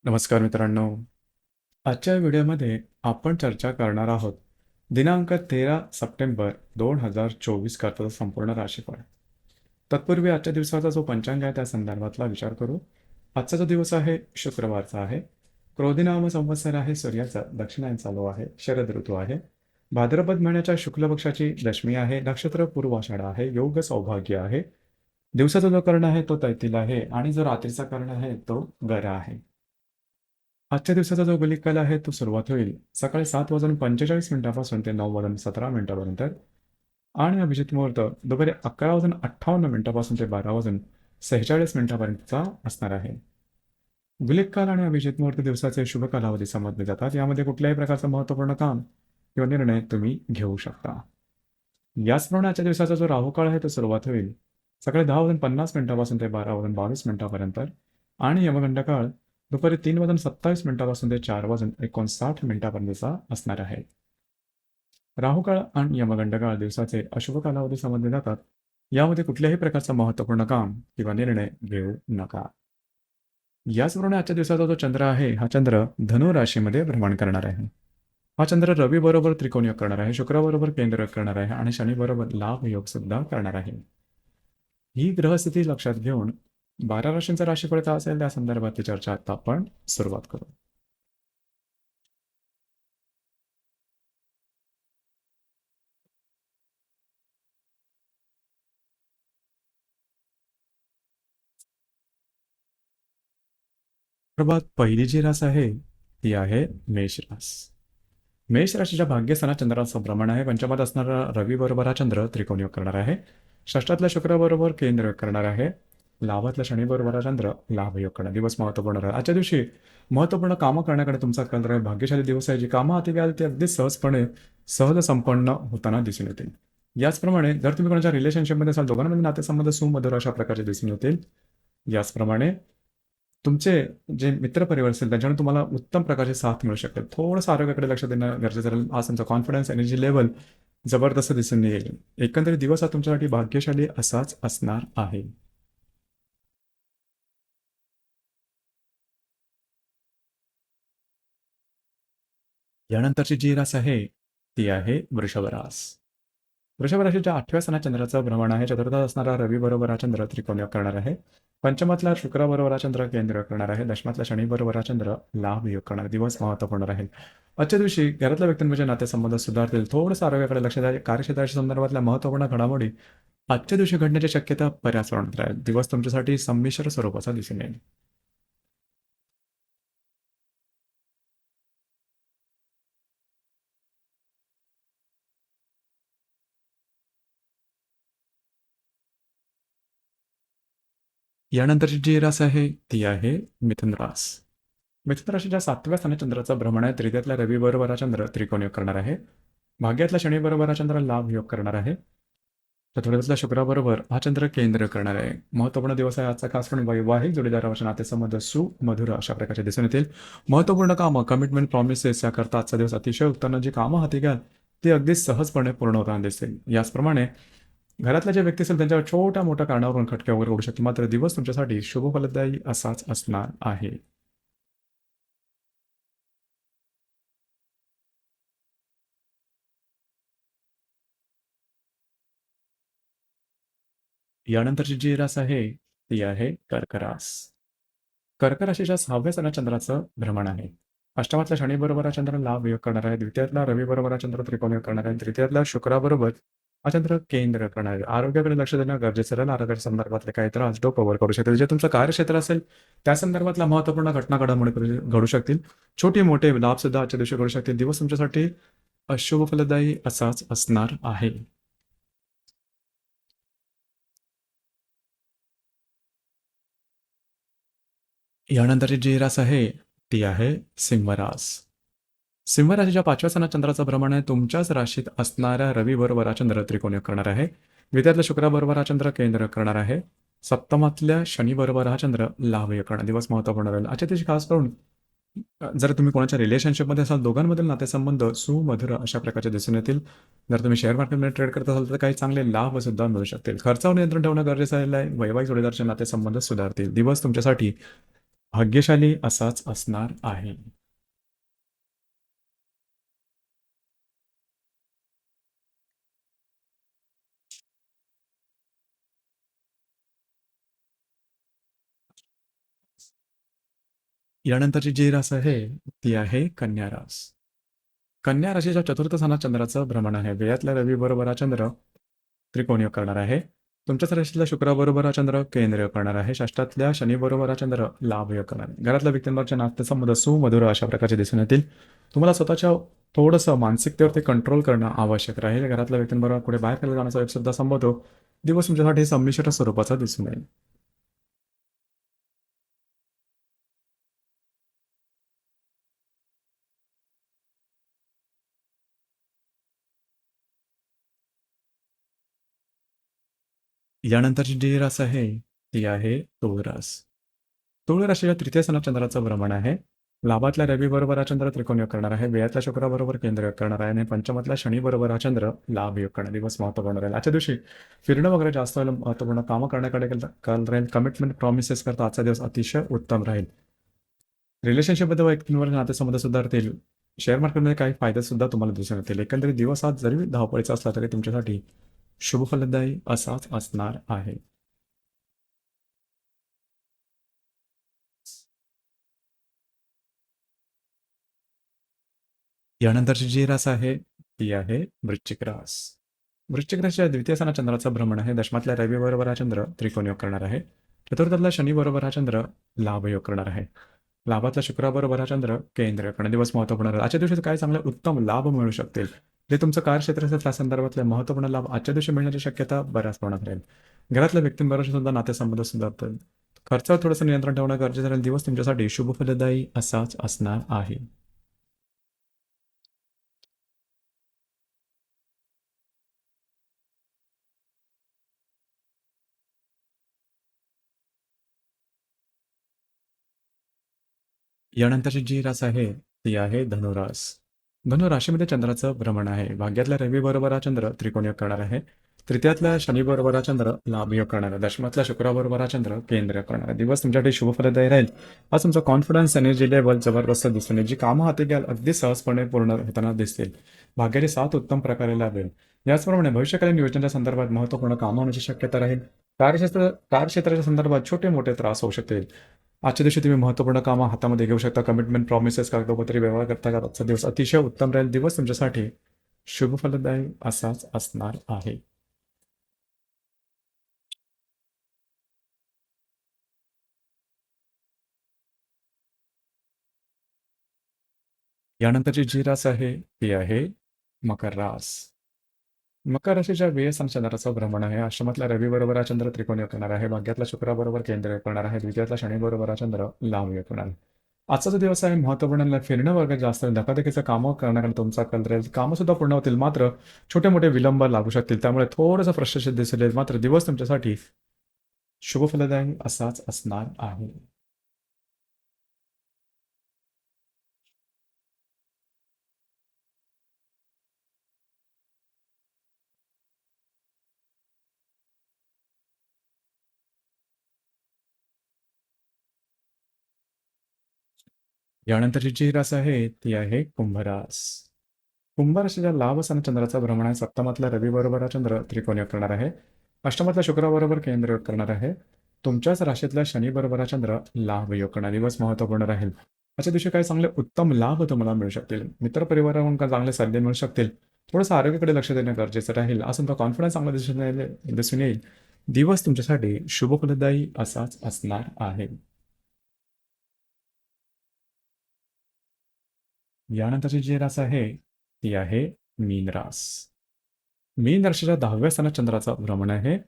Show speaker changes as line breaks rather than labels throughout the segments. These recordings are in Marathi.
नमस्कार मित्रांनो. आजच्या व्हिडिओमध्ये आपण चर्चा करणार आहोत दिनांक 13 सप्टेंबर 2024 करता संपूर्ण राशीफळ. तत्पूर्वी आजच्या दिवसाचा जो पंचांग आहे त्या संदर्भातला विचार करू. आजचा जो दिवस आहे शुक्रवारचा आहे. क्रोधी नाम संवत्सर आहे. सूर्याचा दक्षिणायन चालू आहे. शरद ऋतू आहे. भाद्रपद महिन्याच्या शुक्ल पक्षाची दशमी आहे. नक्षत्र पूर्वाषाढ आहे. योग सौभाग्य आहे. दिवसाचा जो कर्ण आहे तो तैतील आहे आणि जो रात्रीचा कर्ण आहे तो गरा आहे. आजच्या दिवसाचा जो गुलिक काल आहे तो सुरुवात होईल सकाळी 7:45 ते 9:17 आणि अभिजित मुहूर्त दुपारी 11:58 ते 12:46 असणार आहे. गुलिक काल आणि अभिजित मुहूर्त दिवसाचे शुभ कालावधी समजले जातात. यामध्ये कुठल्याही प्रकारचं महत्त्वपूर्ण काम किंवा निर्णय तुम्ही घेऊ शकता. याचप्रमाणे आजच्या दिवसाचा जो राहुकाळ आहे तो सुरुवात होईल सकाळी 10:50 ते 12:22 आणि यमगंड काळ दुपारी 3:27 ते 4:59 असणार आहे. राहुकाळ आणि यमगंड काळ दिवसाचे अशुभ कालावधी समजले जातात. यामध्ये कुठल्याही प्रकारचं महत्त्वपूर्ण काम किंवा निर्णय घेऊ नका. याचप्रमाणे आजच्या दिवसाचा जो चंद्र आहे हा चंद्र धनु राशीमध्ये भ्रमण करणार आहे. हा चंद्र रवी बरोबर त्रिकोण योग करणार आहे. शुक्राबरोबर केंद्र योग करणार आहे आणि शनी बरोबर लाभ योग सुद्धा करणार आहे. ही ग्रहस्थिती लक्षात घेऊन 12 राशींचा राशीफळ काय असेल त्या संदर्भातली चर्चा आता आपण सुरुवात करू. सर्वात पहिली जी रास आहे ती आहे मेष रास. मेष राशीच्या भाग्यस्थानात चंद्राचं भ्रमण आहे. पंचमात असणारा रवी बरोबर हा चंद्र त्रिकोण योग करणार आहे. षष्ठातल्या शुक्राबरोबर केंद्र योग करणार आहे. लाभातल्या शनी बरोबर हा चंद्र लाभ योग करणार. दिवस महत्वपूर्ण राहील. आजच्या दिवशी महत्वपूर्ण कामं करण्याकडे तुमचा कल राहील. भाग्यशाली दिवस आहे. जी कामं हाती घ्याल ती अगदी सहजपणे सहज संपन्न होताना दिसून येतील. याचप्रमाणे जर तुम्ही कोणाच्या रिलेशनशिपमध्ये असाल दोघांमध्ये नातेसंबंध सुमधुर अशा प्रकारचे दिसून येतील. याचप्रमाणे तुमचे जे मित्रपरिवार असेल त्यांच्याकडून तुम्हाला उत्तम प्रकारची साथ मिळू शकते. थोडंसं आरोग्याकडे लक्ष देणं गरजेचं राहील. आज तुमचा कॉन्फिडन्स एनर्जी लेवल जबरदस्त दिसून येईल. एकंदरीत दिवस हा तुमच्यासाठी भाग्यशाली असाच असणार आहे. यानंतरची जी रास आहे ती आहे वृषभ रास. वृषभ राशीच्या 8व्या स्थानात चंद्राचं भ्रमण आहे. चतुर्थात असणारा रवी बरोबर हा चंद्र त्रिकोण योग करणार आहे. पंचमातला शुक्राबरोबर हा चंद्र केंद्र योग करणार आहे. दशमातला शनी बरोबर हा चंद्र लाभ योग करणार. दिवस महत्वपूर्ण राहील. आजच्या दिवशी घरातल्या व्यक्तींमध्ये नातेसंबंध सुधारतील. थोडंसं आरोग्याकडे लक्ष द्या. कार्यक्षेत्राच्या संदर्भातल्या महत्वपूर्ण घडामोडी आजच्या दिवशी घडण्याची शक्यता बऱ्याच प्रमाणात राहील. दिवस तुमच्यासाठी संमिश्र स्वरूपाचा दिसून येईल. यानंतरची जी रास आहे ती आहे मिथुन रास. मिथुन राशीच्या 7व्या स्थानी चंद्राचा भ्रमण आहे. तृतीयातल्या रवी बरोबर हा चंद्र त्रिकोण योग करणार आहे. भाग्यातल्या शनी बरोबर हा चंद्र लाभ योग करणार आहे. चतुर्थातल्या शुक्राबरोबर हा चंद्र केंद्र करणार आहे. महत्वपूर्ण दिवस आहे आजचा. खास करून वैवाहिक जोडीदाराच्या नातेसंबंध सुमधुर अशा प्रकारचे दिसून येतील. महत्वपूर्ण कामं कमिटमेंट प्रॉमिसेस याकरता आजचा दिवस अतिशय उत्तम. जी कामं हाती घ्याल ती अगदी सहजपणे पूर्ण होताना दिसतील. याचप्रमाणे घरातल्या जे व्यक्ती असेल त्यांच्यावर छोट्या मोठ्या कारणावरून खटके वगैरे उडू शकतील. मात्र दिवस तुमच्यासाठी शुभ फलदायी असाच असणार आहे. यानंतरची जी रास आहे ती आहे कर्क रास. कर्क राशीच्या 6व्या स्थानात चंद्राचं भ्रमण आहे. अष्टमातल्या शनी बरोबर हा चंद्र लाभ योग करणार आहे. द्वितीयातला रवी बरोबर हा चंद्र त्रिकोण योग करणार आहे. तृतीयातला शुक्राबरोबर हा चंद्र केंद्र करणार आहे. आरोग्याकडे लक्ष देणं गरजेचं राहील. आरोग्याच्या संदर्भातले काही त्रास डोकं वर करू शकतील. जे तुमचं कार्यक्षेत्र असेल त्या संदर्भातल्या महत्वपूर्ण घटना घडामोडी घडू शकतील. छोटे मोठे लाभ सुद्धा आजच्या दिवशी घडू शकतील. दिवस तुमच्यासाठी अशुभ फलदायी असाच असणार आहे. यानंतरची जी रास आहे ती आहे सिंह रास. सिंह राशीच्या 5व्या स्थानात चंद्राचं भ्रमण आहे. तुमच्याच राशीत असणाऱ्या रवी बरोबर हा चंद्र त्रिकोण योग करणार आहे. द्वितीयातल्या शुक्राबरोबर हा चंद्र केंद्र करणार आहे. सप्तमातल्या शनी बरोबर हा चंद्र लाभ योग करणार. दिवस महत्वपूर्ण राहील. आजच्या दिवशी खास करून जर तुम्ही कोणाच्या रिलेशनशिपमध्ये असाल दोघांमधील नातेसंबंध सुमधुर अशा प्रकारचे दिसून येतील. जर तुम्ही शेअर मार्केटमध्ये ट्रेड करत असाल तर काही चांगले लाभ सुद्धा मिळू शकतील. खर्चावर नियंत्रण ठेवणं गरजेचं आहे. वैवाहिक जोडीदाराचे नातेसंबंध सुधारतील. दिवस तुमच्यासाठी भाग्यशाली असाच असणार आहे. यानंतरची जी रास आहे ती आहे कन्या रास. कन्या राशीच्या चतुर्थ स्थानात चंद्राचं भ्रमण आहे. व्ययातल्या रवी बरोबर हा चंद्र त्रिकोणीय करणार आहे. तुमच्याच राशीतल्या शुक्राबरोबर हा चंद्र केंद्रीय करणार आहे. षष्ठातल्या शनी बरोबर हा चंद्र लाभयोग करणार आहे. घरातल्या व्यक्तींवरच्या नातेसंबंध सुमधुर अशा प्रकारचे दिसून येतील. तुम्हाला स्वतःच्या थोडंसं मानसिकतेवरती कंट्रोल करणं आवश्यक राहील. घरातल्या व्यक्तींबरोबर पुढे बाहेर केला जाण्याचा एक सुद्धा संभवतो. दिवस तुमच्यासाठी संमिश्र स्वरूपाचा दिसून येईल. यानंतरची जी रास आहे ती आहे तुळ रास. तुळ राशीच्या तृतीय स्थानात चंद्राचं भ्रमण आहे. लाभातल्या रवी बरोबर हा चंद्र त्रिकोण करणार आहे. व्ययातल्या शुक्राबरोबर केंद्र करणार आहे आणि पंचमातल्या शनी बरोबर हा चंद्र लाभ योग करणार. दिवस महत्वपूर्ण राहील. आजच्या दिवशी फिरणं वगैरे जास्त महत्वपूर्ण कामं करण्याकडे कल राहील. कमिटमेंट प्रॉमिसेस करता आजचा दिवस अतिशय उत्तम राहील. रिलेशनशिपमध्ये व्यक्तींवर नातेसंबंध सुधारतील. शेअर मार्केटमध्ये काही फायदे सुद्धा तुम्हाला दिसून येतील. एकंदरीत दिवस आज जरी धावपळीचा असला तरी तुमच्यासाठी शुभ फलदायी असाच असणार आहे. यानंतरची जी रास आहे ती आहे वृश्चिक रास. वृश्चिक राशीच्या द्वितीय स्थानात चंद्राचं भ्रमण आहे. दशमातल्या रवी बरोबर हा चंद्र त्रिकोण योग करणार आहे. चतुर्थातल्या शनी बरोबर हा चंद्र लाभ योग करणार आहे. लाभातल्या शुक्राबरोबर हा चंद्र केंद्र करणार. दिवस महत्वपूर्ण राहील. आजच्या दिवशी काय चांगले उत्तम लाभ मिळू शकतील. जे तुमचं कार्यक्षेत्र असेल त्या संदर्भातले महत्वपूर्ण लाभ आजच्या दिवशी मिळण्याची शक्यता बऱ्याच प्रमाणात राहील. घरातल्या व्यक्तींबरोबर सुद्धा नातेसंबंध सुधारतील. खर्चावर थोडंसं नियंत्रण ठेवणं गरजेचं राहील. दिवस तुमच्यासाठी शुभ फलदायी असाच असणार आहे. यानंतरची जी रास आहे ती आहे धनुरास. धनु राशीमध्ये चंद्राचं भ्रमण आहे. भाग्यातल्या रवी बरोबर हा चंद्र त्रिकोण योग करणार आहे. तृतीयातल्या शनी बरोबर हा चंद्र लाभ योग करणार आहे. दशमातल्या शुक्राबरोबर हा चंद्र केंद्र करणार आहे. दिवस तुमच्यासाठी शुभ फलदायी राहील. आज तुमचा कॉन्फिडन्स एनर्जी लेवल जबरदस्त दिसून येईल. जी कामं हाती घ्याल अगदी सहजपणे पूर्ण होताना दिसतील. भाग्याची साथ उत्तम प्रकारे लाभेल. याचप्रमाणे भविष्यकालीन योजनेच्या संदर्भात महत्त्वपूर्ण कामं होण्याची शक्यता राहील. कार्यक्षेत्राच्या संदर्भात छोटे मोठे त्रास होऊ शकतील. आजच्या दिवशी तुम्ही महत्त्वपूर्ण कामं हातामध्ये घेऊ शकता. कमिटमेंट प्रॉमिसेस कागदोपत्री व्यवहार करता आजचा दिवस अतिशय उत्तम राहील. दिवस तुमच्यासाठी शुभ फलदायी असाच असणार आहे. यानंतरची जी रास आहे ती आहे मकर रास. मकर राशीच्या व्यय चंद्राचं भ्रमण आहे. आश्रमातल्या रवी बरोबर हा चंद्र त्रिकोणी करणार आहे. भाग्यातल्या शुक्राबरोबर केंद्र करणार आहे. द्वितीयातल्या शनी बरोबर हा चंद्र लाभ करणार आहे. आजचा जो दिवस आहे महत्त्वपूर्ण फिरणं वगैरे जास्त धकाधकीचं कामं करण्याकडे तुमचा कल राहील. कामं सुद्धा पूर्ण होतील, मात्र छोटे मोठे विलंब लागू शकतील. त्यामुळे थोडंसं फ्रस्ट्रेशन दिसेल. मात्र दिवस तुमच्यासाठी शुभ फलदायी असाच असणार आहे. यानंतरची जी रास आहे ती आहे कुंभरास. कुंभ राशीच्या लाभ स्थान चंद्राचा भ्रमण आहे. सप्तमातल्या रवी बरोबर हा चंद्र त्रिकोण करणार आहे. अष्टमातल्या शुक्राबरोबर केंद्र करणार आहे. तुमच्याच राशीतल्या शनी बरोबर हा चंद्र लाभ योग करणार. दिवस महत्वपूर्ण राहील. आजच्या दिवशी काही चांगले उत्तम लाभ तुम्हाला मिळू शकतील. मित्रपरिवाराकडून काही चांगले सल्ले मिळू शकतील. थोडंसं आरोग्याकडे लक्ष देणं गरजेचं राहील. आज तुमचा कॉन्फिडन्स चांगला दिसून येईल. दिवस तुमच्यासाठी शुभ फलदायी असाच असणार आहे. यानंतरची जी रास आहे ती आहे मीन रास. मीन राशीच्या 10व्या स्थानात चंद्राचा भ्रमण आहे.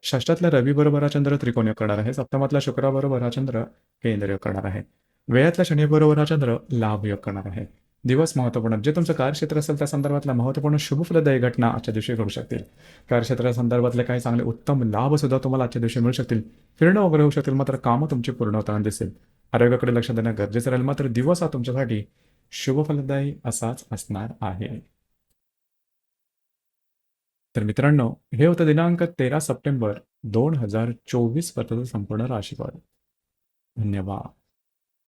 षष्ठातल्या रवी बरोबर हा चंद्र त्रिकोण करणार आहे. सप्तमातल्या शुक्राबरोबर हा चंद्र केंद्र करणार आहे. वेळातल्या शनी बरोबर हा चंद्र लाभ योग करणार आहे. दिवस महत्वपूर्ण जे तुमचं कार्यक्षेत्र असेल त्या संदर्भातल्या महत्वपूर्ण शुभफलदायी घटना आजच्या दिवशी घडू शकतील. कार्यक्षेत्रासंदर्भातले काही चांगले उत्तम लाभ सुद्धा तुम्हाला आजच्या दिवशी मिळू शकतील. फिरणं वगैरे होऊ शकतील, मात्र कामं तुमची पूर्ण होताना दिसेल. आरोग्याकडे लक्ष देणं गरजेचं राहील. मात्र दिवस हा तुमच्यासाठी शुभफलदायी असाच असणार आहे. तर मित्रांनो, हे होतं दिनांक 13 सप्टेंबर 2024 वर्षाचं संपूर्ण राशीफळ. धन्यवाद.